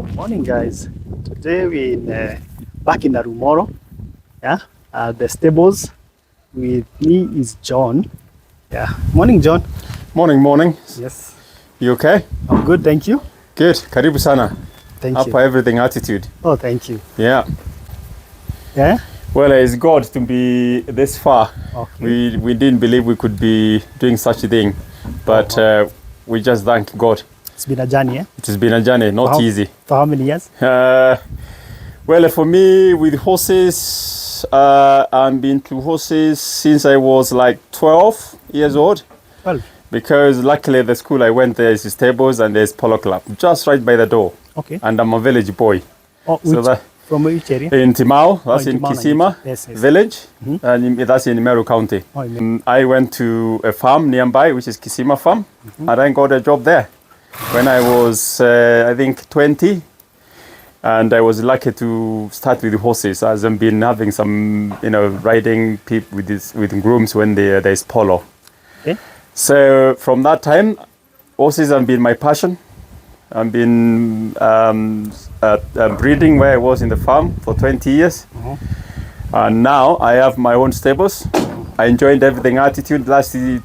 Morning, guys. Today we back in Narumoro, yeah, the stables. With me is John. Yeah, morning, John. Morning. Yes, You okay? I'm good, thank you. Good. Karibu sana. Thank Up you. for everything attitude. Oh, thank you. Yeah. Yeah. Well, it's God to be this far. Okay. We didn't believe we could be doing such a thing, but we just thank God. It's been a journey, eh? It has been a journey, not easy. For how many years? Well, for me, with horses, I've been to horses since I was like 12 years old. 12. Because luckily the school I went there is stables and there's polo club just right by the door. Okay. And I'm a village boy. Oh, from which area? In Timau, that's in Timau, Kisima yes. village, and that's in Meru County. I went to a farm nearby, which is Kisima farm, and I got a job there when I was, I think, 20. And I was lucky to start with the horses, as I've been having some, riding people with grooms when there's polo. Okay. So from that time, horses have been my passion. I've been breeding where I was in the farm for 20 years. And now I have my own stables. I enjoyed everything attitude last 3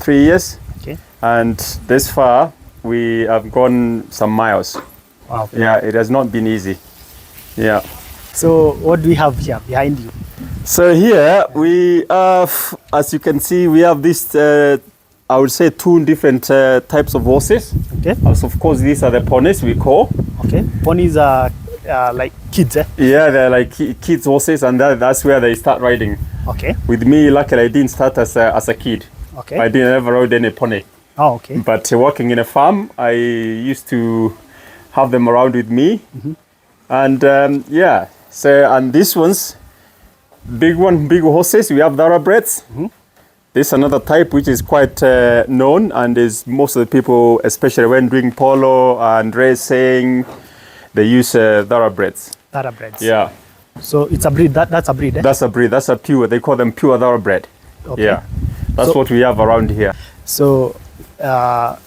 years. Okay. And this far, we have gone some miles. Wow. Yeah, it has not been easy. Yeah. So what do we have here behind you? So here we have, as you can see, we have this, I would say 2 different types of horses. Okay. Also, of course, these are the ponies we call. Okay. Ponies are like kids, eh? Yeah, they're like kids horses, and that's where they start riding. Okay. With me, luckily, I didn't start as a kid. Okay. I didn't ever ride any pony. Oh, okay. But working in a farm, I used to have them around with me. And yeah, so, and these ones, big horses, we have thoroughbreds. This is another type which is quite known, and is most of the people, especially when doing polo and racing, they use thoroughbreds. Thoroughbreds. Yeah. So it's a breed. That's a breed, eh? That's a breed. That's a pure. They call them pure thoroughbred. Okay. Yeah. That's what we have around here. So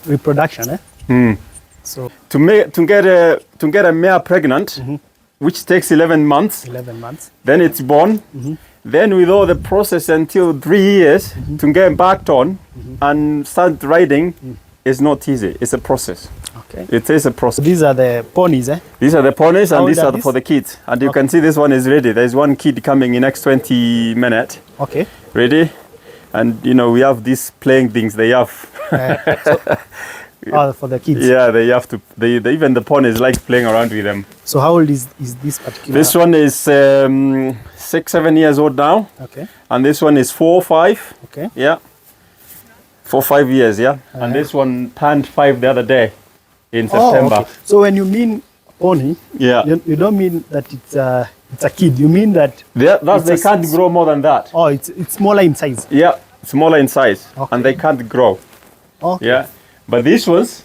reproduction, eh? So To get a mare pregnant, which takes 11 months. 11 months. Then it's born. Then with all the process until 3 years to get backed on and start riding is not easy. It's a process. Okay. It is a process. These are the ponies, eh? These are the ponies, How and old these are are these? for the kids. And you can see this one is ready. There's one kid coming in next 20 minutes. Okay. Ready? And we have these playing things. They have. For the kids. Yeah, they have to. They even the ponies like playing around with them. So how old is this particular? This one is 6-7 years old now, Okay. and this one is 4 or 5. Okay. Yeah, 4 or 5 years. Yeah, and this one turned 5 the other day in September. Oh, okay. So when you mean pony, Yeah, you don't mean that it's a kid. You mean that they can't grow more than that. oh, it's smaller in size. Yeah, smaller in size, Okay. and they can't grow. Okay. Yeah, but these ones,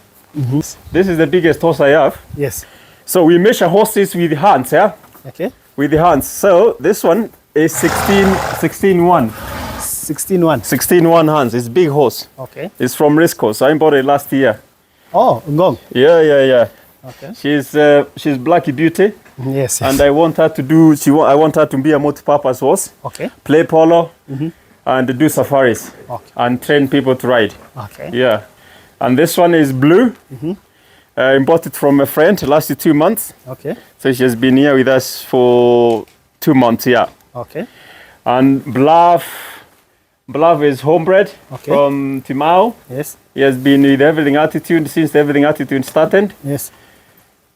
this is the biggest horse I have. Yes. So we measure horses with hands. Yeah. Okay. With the hands. So this one is 16-1. 16-1. 16-1 hands. It's big horse. Okay. It's from Risco. So I bought it last year. Oh, Ngong. Yeah. Okay. She's Blacky Beauty, Yes. and I want her to do. I want her to be a multi-purpose horse. Okay. Play polo, and do safaris, Okay. and train people to ride. Okay. Yeah. And this one is blue. I bought it from a friend. Lasted 2 months. Okay. So she has been here with us for 2 months. Yeah. Okay. And Bluff is homebred from Timau. Yes. He has been with Everything Attitude since the Everything Attitude started, Yes.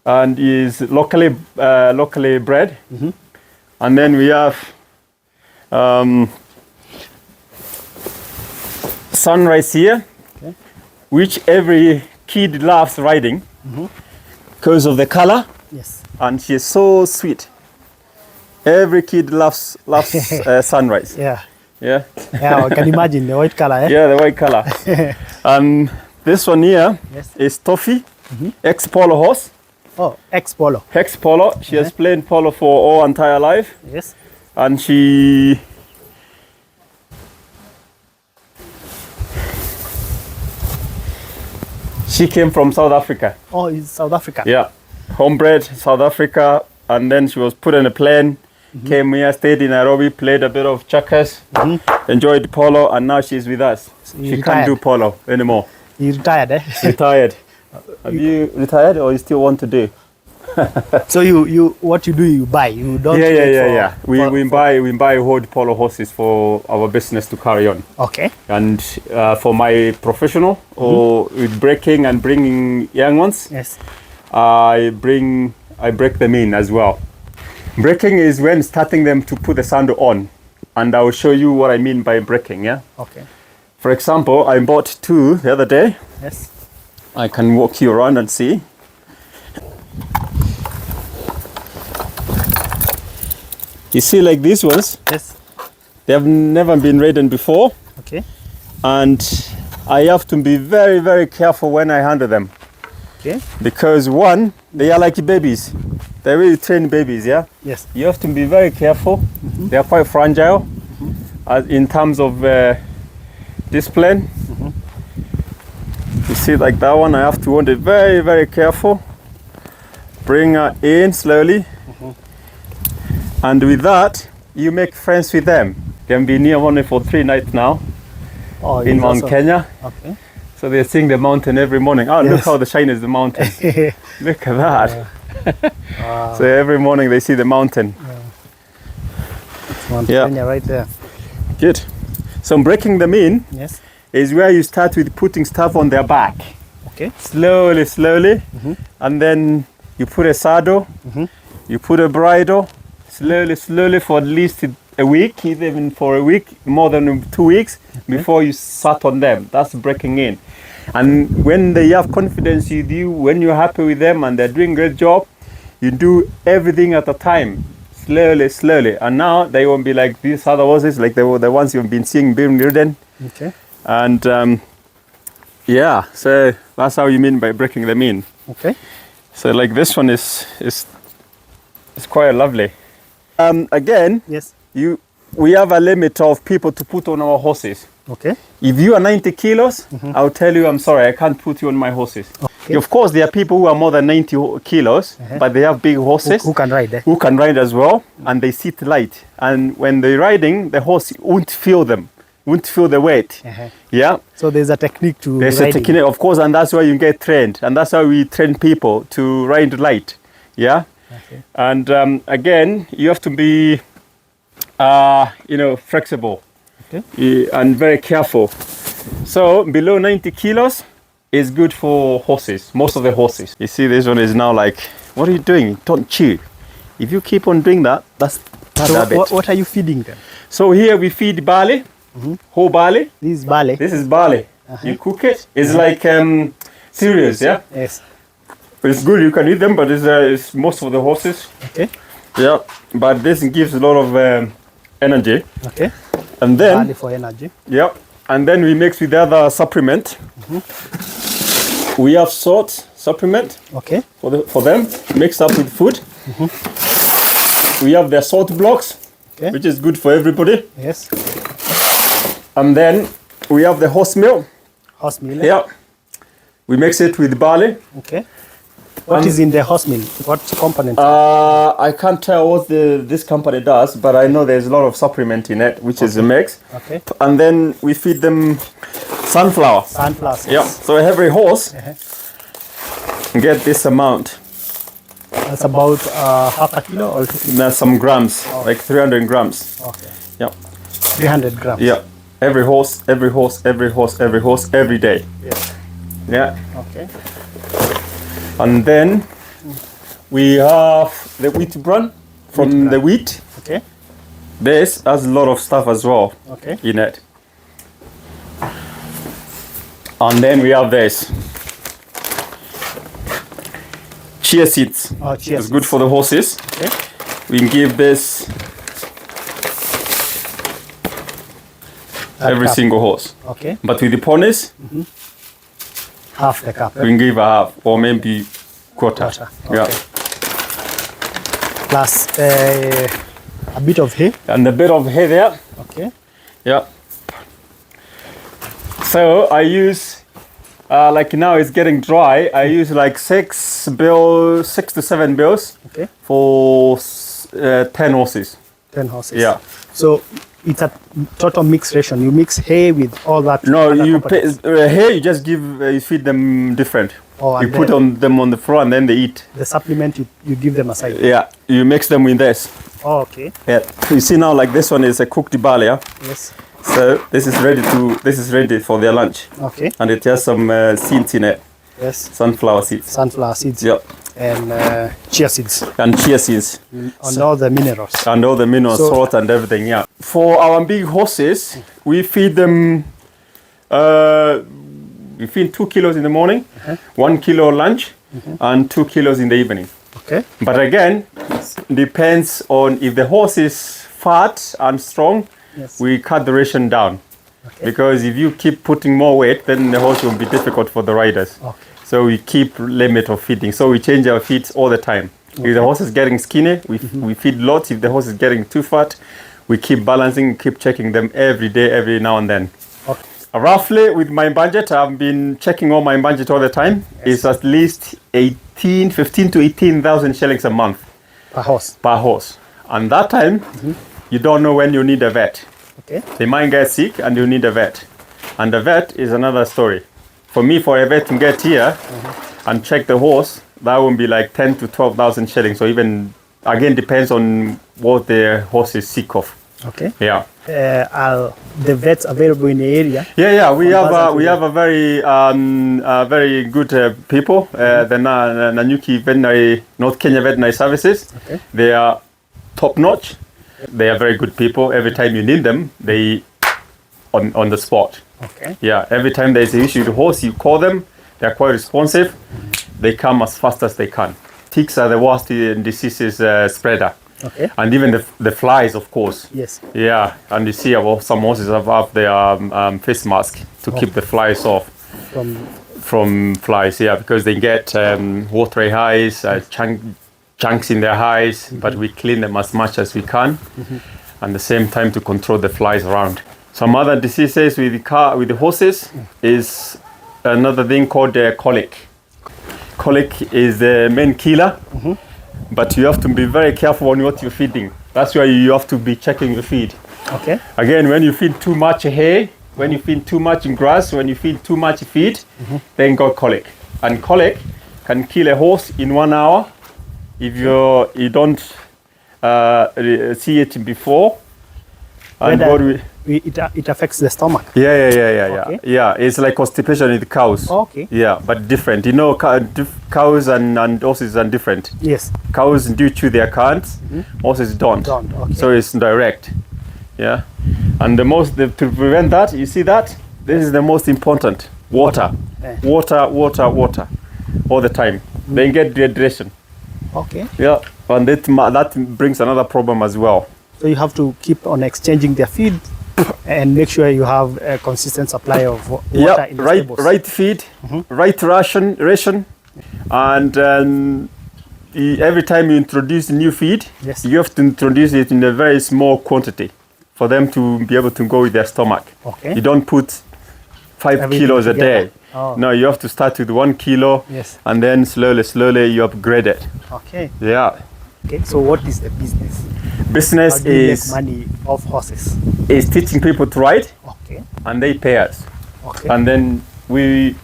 and he is locally bred. And then we have Sunrise here, which every kid loves riding because of the color, Yes. and she is so sweet. Every kid loves Sunrise. Yeah. Yeah. Yeah. I can imagine the white color, eh? Yeah, the white color. And this one here is Toffee, ex-polo horse. Oh, ex-polo. Ex-polo. She has played polo for all entire life. Yes. And she came from South Africa. Oh, it's South Africa. Yeah. homebred, South Africa, and then she was put in a plane, came here, stayed in Nairobi, played a bit of checkers, enjoyed polo, and now she's with us. you She can't do polo anymore. You retired, eh? Retired. Have you retired or you still want to do? So you what you do, you buy. You don't. Yeah. We buy old polo horses for our business to carry on. Okay. And for my professional or with breaking and bringing young ones, Yes. I break them in as well. Breaking is when starting them to put the saddle on, and I will show you what I mean by breaking. Yeah. Okay. For example, I bought 2 the other day. Yes. I can walk you around and see. You see, like these ones, Yes. they have never been ridden before, Okay. and I have to be very, very careful when I handle them. Okay. Because one, they are like babies. They're really trained babies, yeah? Yes. You have to be very careful. They are quite fragile in terms of discipline. You see, like that one, I have to want it very, very careful. Bring her in slowly. And with that, you make friends with them. Can be near only for 3 nights now Oh, in yes, Mount also. Kenya. Okay. So they're seeing the mountain every morning. Oh, look Yes. how the shine is the mountain. Look at that. Wow. So every morning they see the mountain. Mount Yeah. Kenya right there. Good. So breaking them in Yes. is where you start with putting stuff on their back. Okay. Slowly. And then you put a saddle, you put a bridle, slowly for at least a week, even for a week, more than 2 weeks, before you start on them. That's breaking in. And when they have confidence with you, when you're happy with them and they're doing a great job, you do everything at a time, slowly. And now they won't be like these other horses, like the ones you've been seeing being ridden. Okay. And yeah, so that's how you mean by breaking them in. Okay. So like this one is quite lovely. Again, Yes. we have a limit of people to put on our horses. Okay. If you are 90 kilos, I'll tell you, I'm sorry, I can't put you on my horses. Okay. Of course, there are people who are more than 90 kilos, but they have big horses Who can ride, eh? who can ride as well, and they sit light. And when they're riding, the horse won't feel them, won't feel the weight. Yeah. So there's a technique to There's a riding. technique, of course, and that's why you get trained, and that's how we train people to ride light. Yeah. Okay. And again, you have to be, flexible and very careful. So below 90 kilos is good for horses, most of the horses. You see, this one is now like, what are you doing? Don't chew. If you keep on doing that, that's bad So habit. what are you feeding them? So here we feed barley, whole barley. This is barley. This is barley. You cook it. It's like cereals, yeah? Yes. It's good, you can eat them, but it's most of the horses. Okay. Yeah, but this gives a lot of energy. Okay. And then, Barley for energy. yeah, and then we mix with the other supplement. We have salt supplement Okay. for them, mixed up with food. We have their salt blocks, Okay. which is good for everybody. Yes. And then we have the horse milk. Horse meal. eh? Yeah, we mix it with barley. Okay. What is in the horse meal? What component? I can't tell what this company does, but I know there's a lot of supplement in it, which is a mix. Okay. And then we feed them sunflower. Sunflower seeds. Yeah. So every horse get this amount. That's about half a kilo or 2 kilo. There's some grams, like 300 grams. Okay. Yeah. 300 grams. Yeah. Every horse, every day. Yes. Yeah. Okay. And then we have the wheat bran from the wheat. Okay. This has a lot of stuff as well Okay. in it. And then we have this. Chia seeds. Oh, cheers. It's good for the horses. Okay. We can give this every cup. single horse. Okay. But with the ponies, Half the cup. we can give a half or maybe quarter. Quarter, Yeah. okay. Plus a bit of hay. And a bit of hay there. Okay. Yeah. So I use Like now it's getting dry. I use like 6 to 7 bills Okay. for 10 horses. 10 horses. Yeah. So it's a total mixed ration. You mix hay with all that. No, other you components. here you just give you feed them different. Oh, You and put them on the floor and then they eat. the supplement you give them aside. Yeah, you mix them with this. Oh, okay. Yeah, you see now like this one is a cooked barley. Yeah? Yes. So this is ready for their lunch, Okay. and it has some seeds in it, Yes. sunflower seeds. Sunflower seeds. Yeah, And chia seeds. and chia seeds And all the minerals. and all the minerals, So- salt and everything. Yeah. For our big horses, we feed them. We feed 2 kilos in the morning, 1 kilo lunch, and 2 kilos in the evening. Okay. But again, depends on if the horse is fat and strong, Yes. we cut the ration down. Okay. Because if you keep putting more weight, then the horse will be difficult for the riders. Okay. So we keep limit of feeding. So we change our feeds all the time. If the horse is getting skinny, we feed lots. If the horse is getting too fat, we keep balancing, keep checking them every day, every now and then. Okay. Roughly with my budget, I've been checking all my budget all the time. It's at least 15 to 18,000 shillings a month Per horse. per horse. And that time, you don't know when you need a vet. Okay. They might get sick and you need a vet. And the vet is another story. For me, for a vet to get here and check the horse, that would be like 10 to 12,000 shillings. So even, again, depends on what the horse is sick of. Okay. Yeah. Are the vets available in the area? Yeah. We From Baza have to a very good people. The Nanyuki Veterinary, North Kenya Veterinary Services. Okay. They are top notch. They are very good people. Every time you need them, they on the spot. Okay. Yeah. Every time there's an issue with the horse, you call them. They are quite responsive. They come as fast as they can. Ticks are the worst diseases spreader. Okay. And even the flies, of course. Yes. Yeah, and you see some horses have their face mask to keep the flies off from flies. Yeah, because they get watery eyes, chunks in their eyes, but we clean them as much as we can, and the same time to control the flies around. Some other diseases with the horses is another thing called colic. Colic is the main killer. But you have to be very careful on what you're feeding. That's why you have to be checking your feed. Okay. Again, when you feed too much hay, when you feed too much grass, when you feed too much feed, then got colic. And colic can kill a horse in 1 hour if you don't see it before. And It affects the stomach. Yeah. Okay. Yeah, it's like constipation with cows. Okay. Yeah, but different. You know, cows and horses are different. Yes. Cows do chew their curds, horses don't. Okay. So it's direct. Yeah. And to prevent that, you see that? This is the most important. Water. Water all the time. Then get dehydration. Okay. Yeah. And that brings another problem as well. So you have to keep on exchanging their feed and make sure you have a consistent supply of water in the stables. Right feed, right ration, and every time you introduce new feed, Yes. you have to introduce it in a very small quantity for them to be able to go with their stomach. Okay. You don't put 5 Everything kilos a together. day. Oh. No, you have to start with 1 kilo, Yes. and then slowly you upgrade it. Okay. Yeah. Okay. So what is the business? How Business do you is make money off horses? teaching people to ride, Okay. and they pay us, Okay. and then we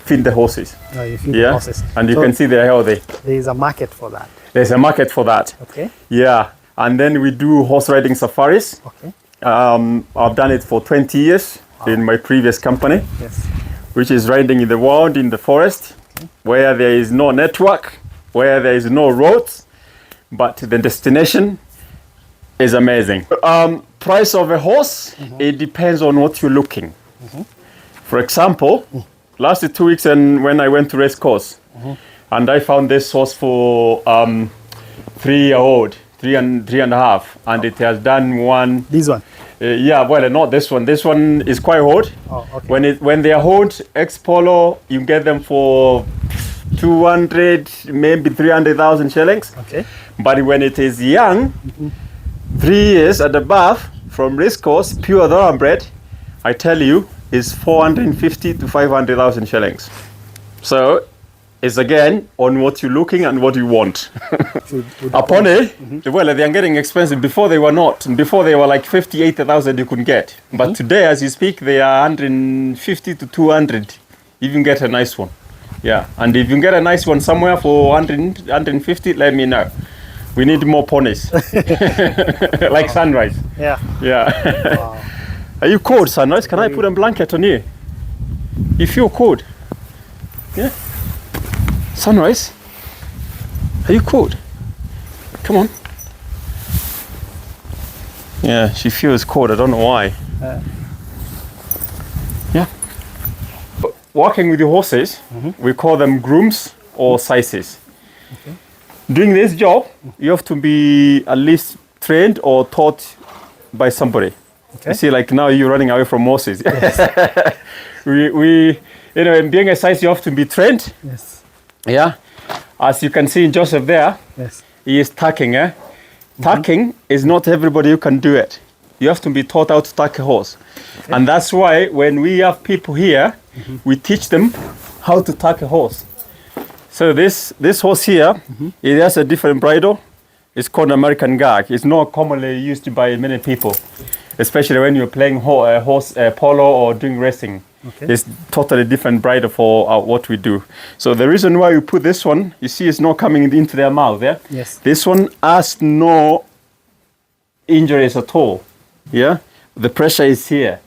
feed the horses. You feed the Yeah, horses. and you So can see they're healthy. there is a market for that. There's a market for that. Okay. Yeah, and then we do horse riding safaris. Okay. I've done it for 20 years in my previous company, Yes. which is riding in the wild in the forest, where there is no network, where there is no roads, but the destination is amazing. Price of a horse, it depends on what you're looking. For example, last 2 weeks when I went to race course, and I found this horse for 3-year-old, 3.5, and it has done one. This one. Yeah, well, not this one. This one is quite old. Oh, okay. When they are old, ex-polo, you get them for 200, maybe 300,000 shillings. Okay. But when it is young, 3 years and above, from race course, pure thoroughbred, I tell you, is 450 to 500,000 shillings. So it's again on what you're looking and what you want. A pony, well, they are getting expensive. Before they were not. Before they were like 50, 80,000 you could get. But today, as you speak, they are 150 to 200. You can get a nice one. Yeah, and if you can get a nice one somewhere for 100, 150, let me know. We need more ponies. Like Sunrise. Yeah. Yeah. Wow. Are you cold, Sunrise? Can I put a blanket on you? You feel cold? Yeah. Sunrise? Are you cold? Come on. Yeah, she feels cold. I don't know why. Yeah. Working with the horses, we call them grooms or sizes. Okay. Doing this job, you have to be at least trained or taught by somebody. Okay. You see, like now you're running away from horses. Yes. we, you know, in being a size, you have to be trained. Yes. Yeah. As you can see in Joseph there, Yes. he is tucking. Tucking is not everybody who can do it. You have to be taught how to tuck a horse. Okay. And that's why when we have people here, we teach them how to tuck a horse. So this horse here, it has a different bridle. It's called American gag. It's not commonly used by many people, especially when you're playing horse polo or doing racing. Okay. It's totally different bridle for what we do. So the reason why we put this one, you see, it's not coming into their mouth. Yeah. Yes. This one has no injuries at all. Yeah. The pressure is here,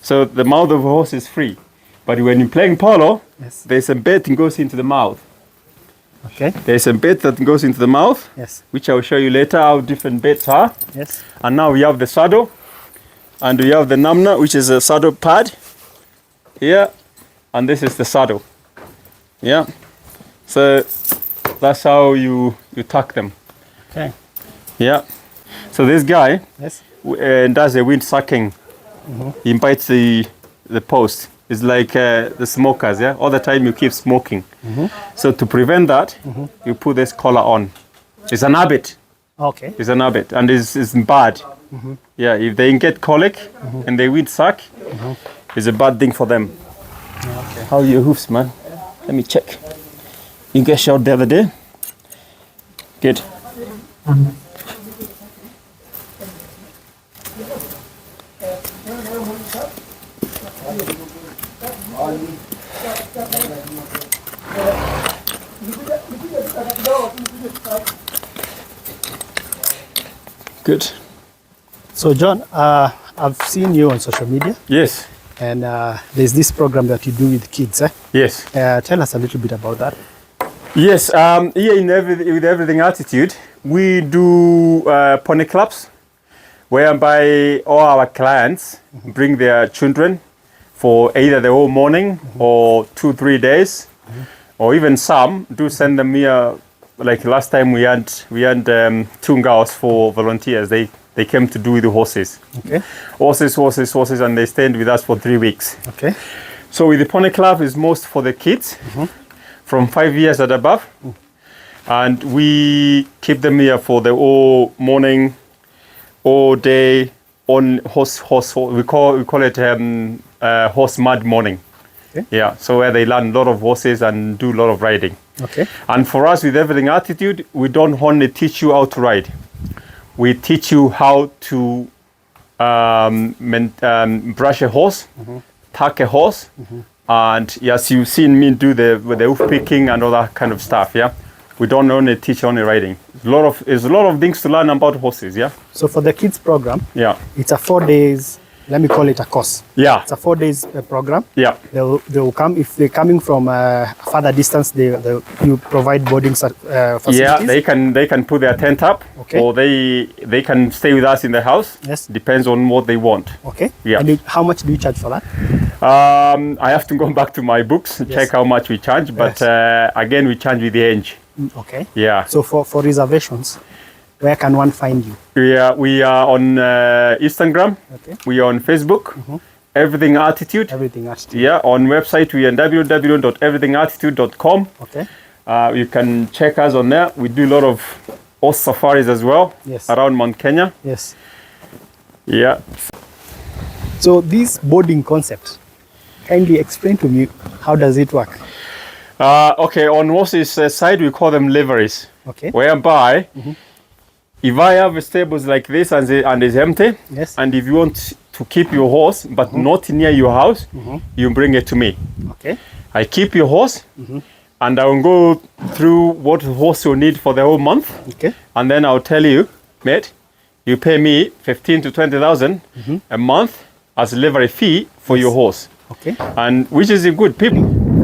so the mouth of a horse is free. But when you're playing polo, yes, there's a bit that goes into the mouth. Okay. There's a bit that goes into the mouth. Yes. Which I will show you later how different bits are. Yes. And now we have the saddle, and we have the namna, which is a saddle pad. Here, and this is the saddle. Yeah. So that's how you tuck them. Okay. Yeah. So this guy, yes, does a wind sucking. He bites the post. It's like the smokers, yeah? All the time you keep smoking. So to prevent that, you put this collar on. It's an habit. Okay. It's an habit, and it's bad. Yeah, if they get colic and they wind suck, it's a bad thing for them. Okay. How are your hoofs, man? Let me check. You get shot the other day? Good. Good. So John, I've seen you on social media. Yes. And there's this program that you do with kids. Yes. Tell us a little bit about that. Yes. Here in with Everything Attitude, we do pony clubs, whereby all our clients bring their children for either the whole morning or 2-3 days, or even some do send them here. Like last time we had 2 girls for volunteers. They came to do with the horses. Okay. Horses, and they stayed with us for 3 weeks. Okay. So with the pony club is most for the kids from 5 years and above, and we keep them here for the whole morning, all day on horse. We call it horse mud morning. Okay. Yeah. So where they learn a lot of horses and do a lot of riding. Okay. And for us with Everything Attitude, we don't only teach you how to ride. We teach you how to brush a horse, tuck a horse, and yes, you've seen me do the hoof picking and all that kind of stuff. Yeah, we don't only teach only riding. There's a lot of things to learn about horses. Yeah. So for the kids program, yeah, it's a 4 days. Let me call it a course. Yeah. It's a 4 days program. Yeah. They will come, if they're coming from a further distance, you provide boarding facilities. Yeah, they can put their tent up, okay, or they can stay with us in the house. Yes. Depends on what they want. Okay. Yeah. And how much do you charge for that? I have to go back to my books and check how much we charge, but again, we charge with the age. Okay. Yeah. So for reservations, where can one find you? We are on Instagram. Okay. We are on Facebook. Everything Attitude. Everything Attitude. Yeah. On website, we are www.everythingattitude.com. Okay. You can check us on there. We do a lot of horse safaris as well. Yes. Around Mount Kenya. Yes. Yeah. So this boarding concept, kindly explain to me how does it work? Okay, on horses side we call them liveries. Okay. Whereby, if I have stables like this and it's empty, Yes. and if you want to keep your horse but not near your house, you bring it to me. Okay. I keep your horse, and I will go through what horse you need for the whole month, Okay. and then I'll tell you, mate, you pay me 15 to 20,000 a month as livery fee for your horse. Okay. And which is a good people.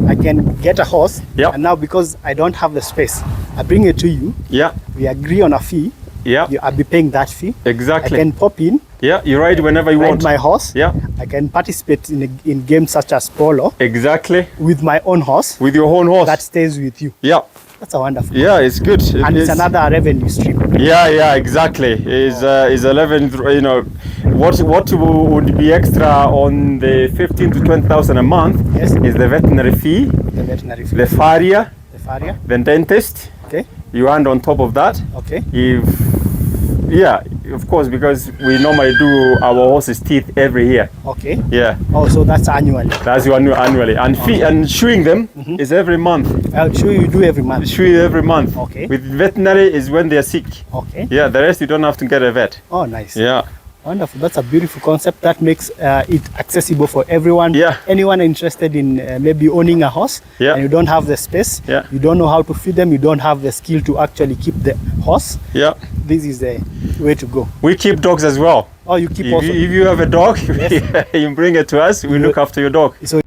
I can get a horse, Yep. and now because I don't have the space, I bring it to you. Yeah, We agree on a fee. yeah, I'll be paying that fee. exactly. I can pop in, Yeah, you ride whenever you ride want. my horse. Yeah, I can participate in games such as polo exactly. with my own horse With your own horse. that stays with you. Yeah, That's a wonderful. yeah, it's good. And it's another revenue stream. Yeah, exactly. Is 11. You know, what would be extra on the 15 to 20,000 a month? Yes. Is the veterinary fee, The veterinary fee. the farrier, The farrier. the dentist. Okay. You earn on top of that. Okay. Yeah, of course, because we normally do our horses' teeth every year. Okay. Yeah, Oh, so that's annually. that's your annually, and fee and shoeing them is every month. I'll show you do every month. Shoe every month. Okay. With veterinary is when they are sick. Okay. Yeah, the rest you don't have to get a vet. Oh, nice. Yeah. Wonderful. That's a beautiful concept that makes it accessible for everyone. Yeah. Anyone interested in maybe owning a horse, Yeah. and you don't have the space, Yeah. you don't know how to feed them, you don't have the skill to actually keep the horse, Yeah. this is the way to go. We keep dogs as well. Oh, you keep If also. you have a dog, you bring it to us. We look after your dog. So